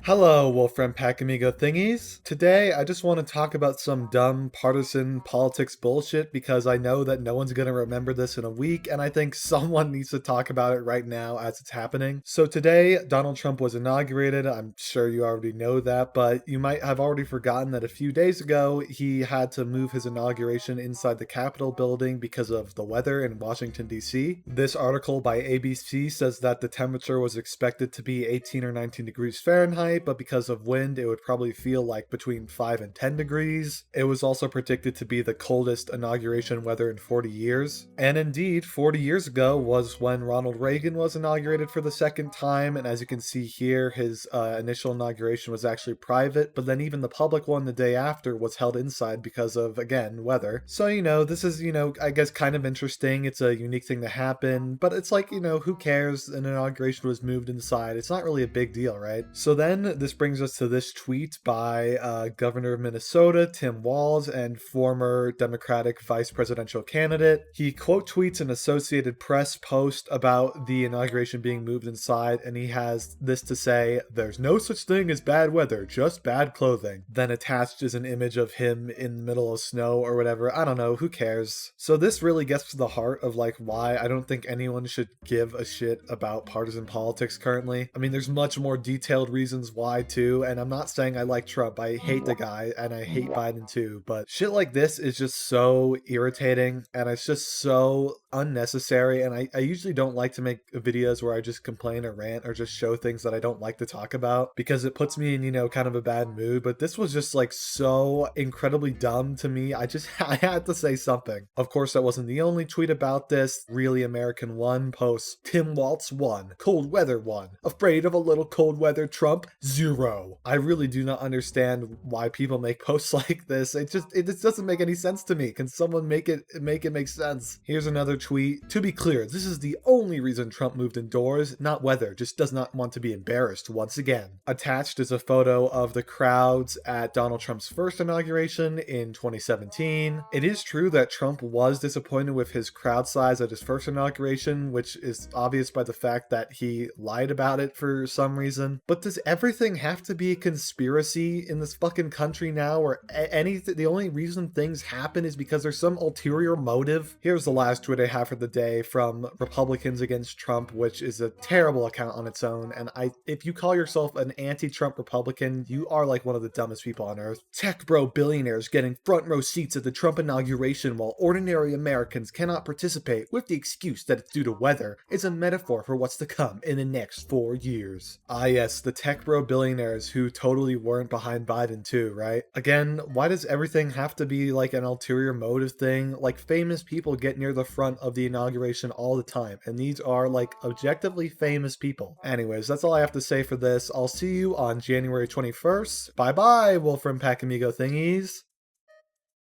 Hello, Wolfram Packamigo thingies. Today, I just want to talk about some dumb partisan politics bullshit because I know that no one's gonna remember this in a week, and I think someone needs to talk about it right now as it's happening. So today, Donald Trump was inaugurated. I'm sure you already know that, but you might have already forgotten that a few days ago, he had to move his inauguration inside the Capitol building because of the weather in Washington, D.C. This article by ABC says that the temperature was expected to be 18 or 19 degrees Fahrenheit, but because of wind, it would probably feel like between 5 and 10 degrees. It was also predicted to be the coldest inauguration weather in 40 years. And indeed, 40 years ago was when Ronald Reagan was inaugurated for the second time, and as you can see here, his initial inauguration was actually private, but then even the public one the day after was held inside because of, again, weather. So, this is, I guess kind of interesting. It's a unique thing to happen, but it's like, who cares? An inauguration was moved inside. It's not really a big deal, right? So then this brings us to this tweet by Governor of Minnesota, Tim Walz, and former Democratic vice presidential candidate. He quote tweets an Associated Press post about the inauguration being moved inside, and he has this to say: "There's no such thing as bad weather, just bad clothing." Then attached is an image of him in the middle of snow or whatever. I don't know, who cares? So this really gets to the heart of like why I don't think anyone should give a shit about partisan politics currently. I mean, there's much more detailed reasons why too, and I'm not saying I like Trump. I hate the guy and I hate Biden too, but shit like this is just so irritating and it's just so unnecessary. And I usually don't like to make videos where I just complain or rant or just show things that I don't like to talk about because it puts me in, kind of a bad mood. But this was just like so incredibly dumb to me. I had to say something. Of course, that wasn't the only tweet about this. Really American One posts Tim Waltz 1, cold weather 1, afraid of a little cold weather Trump 0. I really do not understand why people make posts like this. It just doesn't make any sense to me. Can someone make it make sense? Here's another tweet. To be clear, this is the only reason Trump moved indoors, not weather. Just does not want to be embarrassed once again. Attached is a photo of the crowds at Donald Trump's first inauguration in 2017. It is true that Trump was disappointed with his crowd size at his first inauguration, which is obvious by the fact that he lied about it for some reason. But does everything have to be a conspiracy in this fucking country now, where the only reason things happen is because there's some ulterior motive? Here's the last tweet I have for the day from Republicans Against Trump, which is a terrible account on its own. And if you call yourself an anti-Trump Republican, you are like one of the dumbest people on earth. Tech bro billionaires getting front row seats at the Trump inauguration while ordinary Americans cannot participate with the excuse that it's due to weather is a metaphor for what's to come in the next 4 years. Ah yes, the tech bro billionaires who totally weren't behind Biden too, right? Again, why does everything have to be like an ulterior motive thing? Like, famous people get near the front of the inauguration all the time, and these are like objectively famous people. Anyways, that's all I have to say for this. I'll see you on January 21st. Bye bye, Wolfram Packamigo thingies.